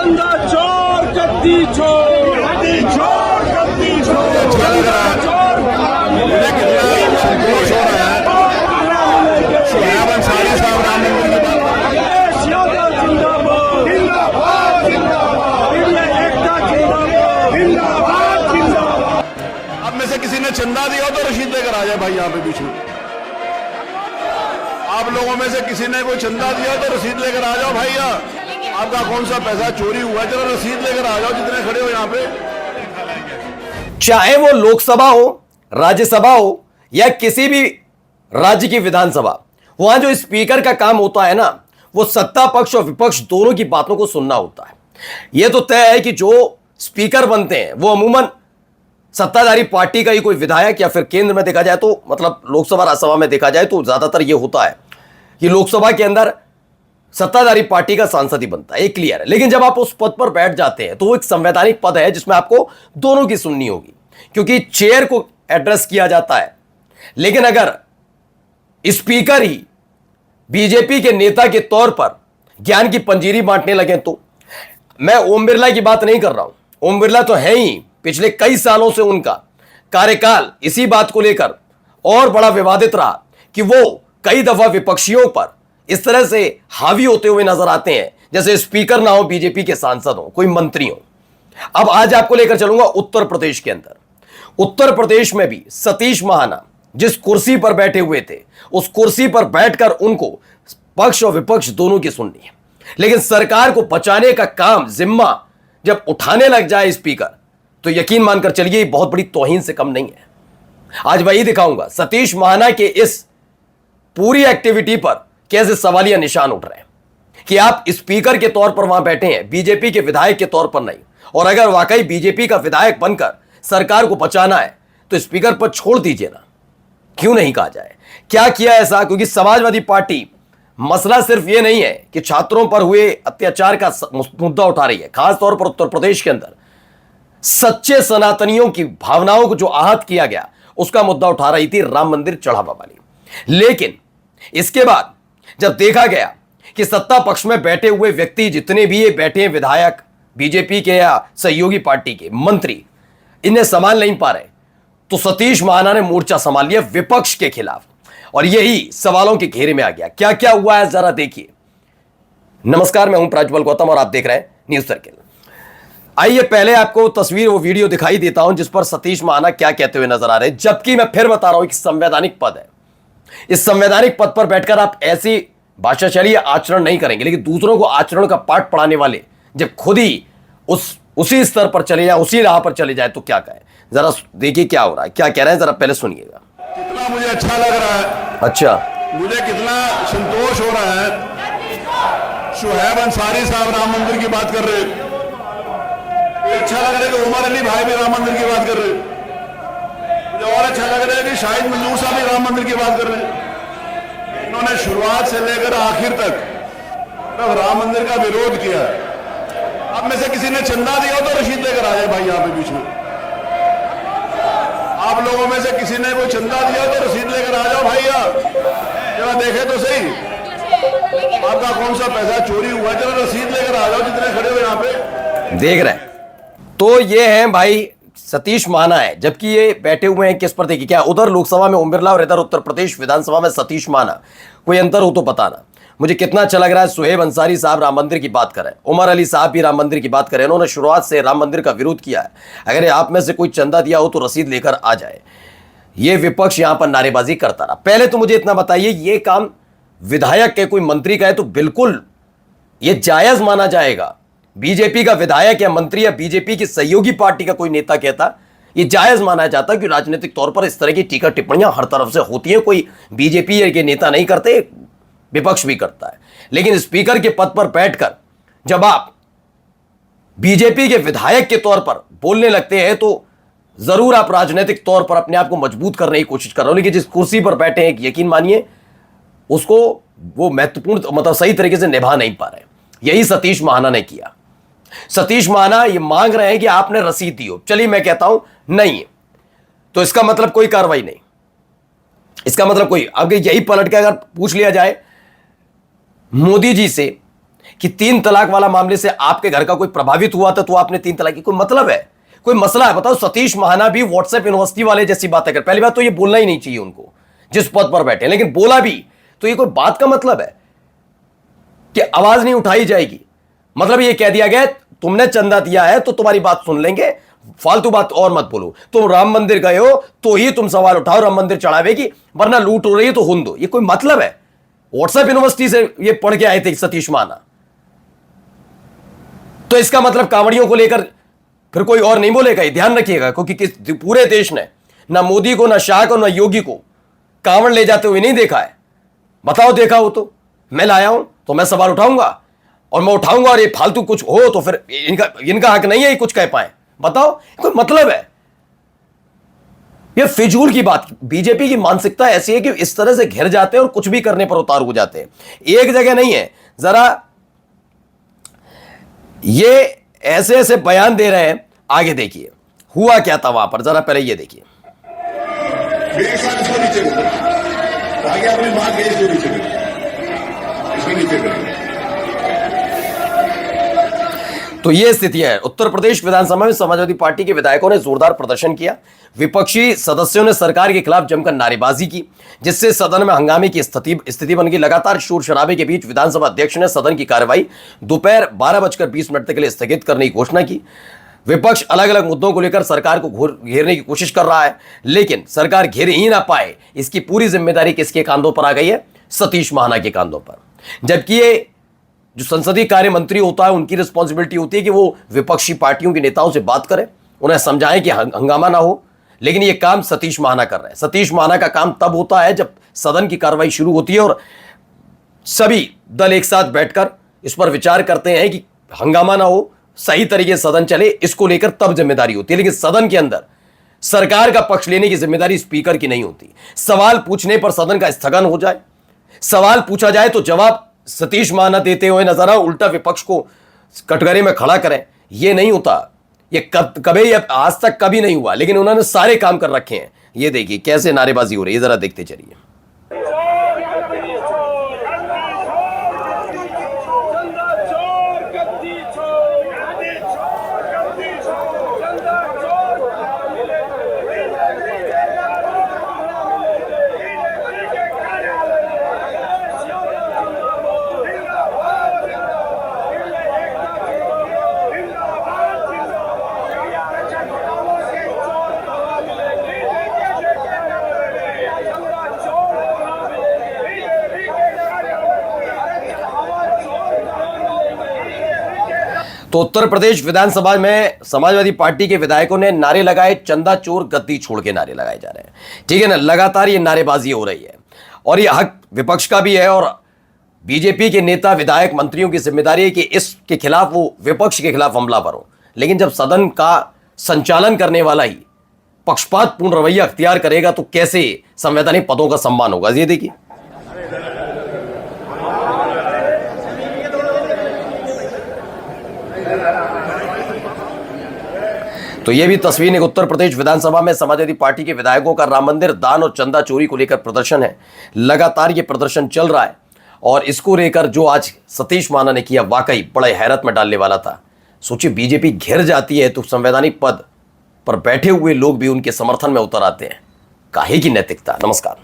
चंदा चोर गद्दी छोड़, गद्दी छोड़, गद्दी छोड़, चंदा चोर संतोष हो रहा है सुहेब अंसारी साहब राम मंदिर की बात अखिलेश यादव जिंदाबाद, जिंदाबाद, जिंदाबाद, इंडिया एकता जिंदाबाद, जिंदाबाद, जिंदाबाद। आप में से किसी ने चंदा दिया हो तो रसीद लेकर आ जाए भाई यहाँ पे बीच में। आप लोगों में से किसी ने कोई चंदा दिया हो तो रसीद लेकर आ जाओ भैया। आपका कौन सा पैसा चोरी हुआ है, जरा रसीद लेकर आ जाओ जितने खड़े हो यहाँ पे। चाहे वो लोकसभा हो, राज्यसभा हो या किसी भी राज्य की विधानसभा, वहां जो स्पीकर का काम होता है ना, वो सत्ता पक्ष और विपक्ष दोनों की बातों को सुनना होता है। यह तो तय है कि जो स्पीकर बनते हैं वो अमूमन सत्ताधारी पार्टी का ही कोई विधायक, या फिर केंद्र में देखा जाए तो मतलब लोकसभा राज्यसभा में देखा जाए तो ज्यादातर यह होता है कि लोकसभा के अंदर सत्ताधारी पार्टी का सांसद ही बनता है, ये क्लियर है। लेकिन जब आप उस पद पर बैठ जाते हैं तो वो एक संवैधानिक पद है जिसमें आपको दोनों की सुननी होगी, क्योंकि चेयर को एड्रेस किया जाता है। लेकिन अगर स्पीकर ही बीजेपी के नेता के तौर पर ज्ञान की पंजीरी बांटने लगे, तो मैं ओम बिरला की बात नहीं कर रहा हूं। ओम बिरला तो है ही, पिछले कई सालों से उनका कार्यकाल इसी बात को लेकर और बड़ा विवादित रहा कि वो कई दफा विपक्षियों पर इस तरह से हावी होते हुए नजर आते हैं जैसे स्पीकर ना हो बीजेपी के सांसद हो, कोई मंत्री हो। अब आज आपको लेकर चलूंगा उत्तर प्रदेश के अंदर। उत्तर प्रदेश में भी सतीश महाना जिस कुर्सी पर बैठे हुए थे, उस कुर्सी पर बैठकर उनको पक्ष और विपक्ष दोनों की सुननी है। लेकिन सरकार को बचाने का काम, जिम्मा जब उठाने लग जाए स्पीकर, तो यकीन मानकर चलिए बहुत बड़ी तौहीन से कम नहीं है। आज वही दिखाऊंगा सतीश महाना के इस पूरी एक्टिविटी पर कैसे सवालिया निशान उठ रहे हैं कि आप स्पीकर के तौर पर वहां बैठे हैं, बीजेपी के विधायक के तौर पर नहीं। और अगर वाकई बीजेपी का विधायक बनकर सरकार को बचाना है तो स्पीकर पर छोड़ दीजिए ना, क्यों नहीं कहा जाए क्या किया ऐसा। क्योंकि समाजवादी पार्टी मसला सिर्फ यह नहीं है कि छात्रों पर हुए अत्याचार का मुद्दा उठा रही है, खासतौर पर उत्तर प्रदेश के अंदर सच्चे सनातनियों की भावनाओं को जो आहत किया गया उसका मुद्दा उठा रही थी राम मंदिर चढ़ावा वाली। लेकिन इसके बाद जब देखा गया कि सत्ता पक्ष में बैठे हुए व्यक्ति जितने भी ये बैठे हैं, विधायक बीजेपी के या सहयोगी पार्टी के मंत्री, इन्हें संभाल नहीं पा रहे, तो सतीश महाना ने मोर्चा संभाल लिया विपक्ष के खिलाफ और यही सवालों के घेरे में आ गया। क्या क्या हुआ है जरा देखिए। नमस्कार, मैं हूं प्रज्वल गौतम और आप देख रहे हैं न्यूज सर्किल। आइए पहले आपको तस्वीर, वो वीडियो दिखाई देता हूं जिस पर सतीश महाना क्या कहते हुए नजर आ रहे हैं। जबकि मैं फिर बता रहा हूं कि संवैधानिक पद है, इस संवैधानिक पद पर बैठकर आप ऐसी भाषा शैली आचरण नहीं करेंगे। लेकिन दूसरों को आचरण का पाठ पढ़ाने वाले जब खुद ही उसी स्तर पर चले जाए, उसी राह पर चले जाए, तो क्या कहें। जरा देखिए क्या हो रहा है, क्या कह रहे हैं, जरा पहले सुनिएगा। कितना मुझे अच्छा लग रहा है, अच्छा, मुझे कितना संतोष हो रहा है सुहेब अंसारी साहब राम मंदिर की बात कर रहे हैं। अच्छा लग रहा है कि उमर अली भाई भी राम मंदिर की बात कर रहे हैं। मुझे और अच्छा लग रहा है कि शाहिद मंजूर साहब भी राम मंदिर की बात कर रहे हैं। इन्होंने शुरुआत से लेकर आखिर तक जब राम मंदिर का विरोध किया। आप में से किसी ने चंदा दिया हो तो रसीद लेकर आ जाए भाई यहाँ पे बीच में। आप लोगों में से किसी ने कोई चंदा दिया हो तो रसीद लेकर आ जाओ भैया, जरा देखे तो सही आपका कौन सा पैसा चोरी हुआ है, जरा रसीद लेकर आ जाओ जितने खड़े हो यहाँ पे। देख रहे हैं तो ये हैं भाई सतीश महाना है, जबकि ये बैठे हुए हैं किस पर। देखिए क्या उधर लोकसभा में ओम बिरला और इधर उत्तर प्रदेश विधानसभा में सतीश महाना, कोई अंतर हो तो बताना। मुझे कितना अच्छा लग रहा है सुहेब अंसारी साहब राम मंदिर की बात करें, उमर अली साहब भी राम मंदिर की बात करें। इन्होंने शुरुआत से राम मंदिर का विरोध किया है। अगर आप में से कोई चंदा दिया हो तो रसीद लेकर आ जाए। ये विपक्ष यहां पर नारेबाजी करता रहा। पहले तो मुझे इतना बताइए, ये काम विधायक के कोई मंत्री का है तो बिल्कुल ये जायज माना जाएगा। बीजेपी का विधायक या मंत्री या बीजेपी की सहयोगी पार्टी का कोई नेता कहता, ये जायज माना जाता कि राजनीतिक तौर पर इस तरह की टीका टिप्पणियां हर तरफ से होती हैं। कोई बीजेपी के नेता नहीं करते, विपक्ष भी करता है। लेकिन स्पीकर के पद पर बैठकर जब आप बीजेपी के विधायक के तौर पर बोलने लगते हैं तो जरूर आप राजनीतिक तौर पर अपने आप को मजबूत करने की कोशिश कर रहे हो। लेकिन जिस कुर्सी पर बैठे हैं, यकीन मानिए उसको वो महत्वपूर्ण मतलब सही तरीके से निभा नहीं पा रहे। यही सतीश महाना ने किया। सतीश महाना ये मांग रहे हैं कि आपने रसीद दी हो। चलिए मैं कहता हूं नहीं, तो इसका मतलब कोई कार्रवाई नहीं। इसका मतलब कोई, अगर यही पलट के अगर पूछ लिया जाए मोदी जी से कि 3 तलाक वाला मामले से आपके घर का कोई प्रभावित हुआ था तो आपने 3 तलाक की कोई मतलब है, कोई मसला है? बताओ। सतीश महाना भी व्हाट्सएप यूनिवर्सिटी वाले जैसी बातें कर। पहली बात तो ये बोलना ही नहीं चाहिए उनको जिस पद पर बैठे, लेकिन बोला भी तो ये कोई बात का मतलब है कि आवाज नहीं उठाई जाएगी? मतलब ये कह दिया गया तुमने चंदा दिया है तो तुम्हारी बात सुन लेंगे, फालतू बात और मत बोलो। तुम राम मंदिर गए हो तो ही तुम सवाल उठाओ राम मंदिर चढ़ावे की, वरना लूट हो रही है तो हुन दो। ये कोई मतलब है? व्हाट्सएप यूनिवर्सिटी से ये पढ़ के आए थे सतीश महाना, तो इसका मतलब कांवड़ियों को लेकर फिर कोई और नहीं बोलेगा? ये ध्यान रखिएगा, क्योंकि पूरे देश ने ना मोदी को, ना शाह को, ना योगी को कांवड़ ले जाते हुए नहीं देखा है। बताओ देखा हो तो मैं लाया हूं तो मैं सवाल उठाऊंगा और मैं उठाऊंगा, और ये फालतू कुछ हो तो फिर इनका हक नहीं है ये कुछ कह पाए। बताओ कोई मतलब है? ये फिजूल की बात। बीजेपी की मानसिकता ऐसी है कि इस तरह से घिर जाते हैं और कुछ भी करने पर उतारू हो जाते हैं। एक जगह नहीं है, जरा ये ऐसे ऐसे बयान दे रहे हैं। आगे देखिए हुआ क्या था वहां पर, जरा पहले ये देखिए। मेरे साथ इसको नीचे करो, आगे अपनी बात गई इसको नीचे करो, इसको नीचे करो। तो ये स्थिति है। उत्तर प्रदेश विधानसभा में समाजवादी पार्टी के विधायकों ने जोरदार प्रदर्शन किया। विपक्षी सदस्यों ने सरकार के खिलाफ जमकर नारेबाजी की, जिससे सदन में हंगामे की स्थिति बन गई। लगातार शोर शराबे के बीच विधानसभा अध्यक्ष ने सदन की कार्यवाही दोपहर 12:20 तक के लिए स्थगित करने की घोषणा की। विपक्ष अलग अलग मुद्दों को लेकर सरकार को घेरने की कोशिश कर रहा है, लेकिन सरकार घेर ही ना पाए इसकी पूरी जिम्मेदारी किसके कांधों पर आ गई है? सतीश महाना के कांधों पर। जबकि ये जो संसदीय कार्य मंत्री होता है उनकी रिस्पॉन्सिबिलिटी होती है कि वो विपक्षी पार्टियों के नेताओं से बात करें, उन्हें समझाएं कि हंगामा ना हो, लेकिन ये काम सतीश महाना कर रहे हैं। सतीश महाना का काम तब होता है जब सदन की कार्रवाई शुरू होती है और सभी दल एक साथ बैठकर इस पर विचार करते हैं कि हंगामा ना हो, सही तरीके से सदन चले, इसको लेकर तब जिम्मेदारी होती है। लेकिन सदन के अंदर सरकार का पक्ष लेने की जिम्मेदारी स्पीकर की नहीं होती। सवाल पूछने पर सदन का स्थगन हो जाए, सवाल पूछा जाए तो जवाब सतीश महाना देते हुए नजर आए, उल्टा विपक्ष को कटघरे में खड़ा करें, यह नहीं होता। ये कभी आज तक कभी नहीं हुआ, लेकिन उन्होंने सारे काम कर रखे हैं। ये देखिए कैसे नारेबाजी हो रही है, जरा देखते चलिए। तो उत्तर प्रदेश विधानसभा में समाजवादी पार्टी के विधायकों ने नारे लगाए, चंदा चोर गद्दी छोड़ के नारे लगाए जा रहे हैं। ठीक है ना, लगातार ये नारेबाजी हो रही है और ये हक विपक्ष का भी है और बीजेपी के नेता विधायक मंत्रियों की जिम्मेदारी है कि इसके खिलाफ वो विपक्ष के खिलाफ हमलावर हो। लेकिन जब सदन का संचालन करने वाला ही पक्षपातपूर्ण रवैया अख्तियार करेगा तो कैसे संवैधानिक पदों का सम्मान होगा? ये देखिए। तो यह भी तस्वीर एक उत्तर प्रदेश विधानसभा में समाजवादी पार्टी के विधायकों का राम मंदिर दान और चंदा चोरी को लेकर प्रदर्शन है। लगातार ये प्रदर्शन चल रहा है और इसको लेकर जो आज सतीश महाना ने किया वाकई बड़े हैरत में डालने वाला था। सोचिए बीजेपी घिर जाती है तो संवैधानिक पद पर बैठे हुए लोग भी उनके समर्थन में उतर आते हैं। काहे की नैतिकता। नमस्कार।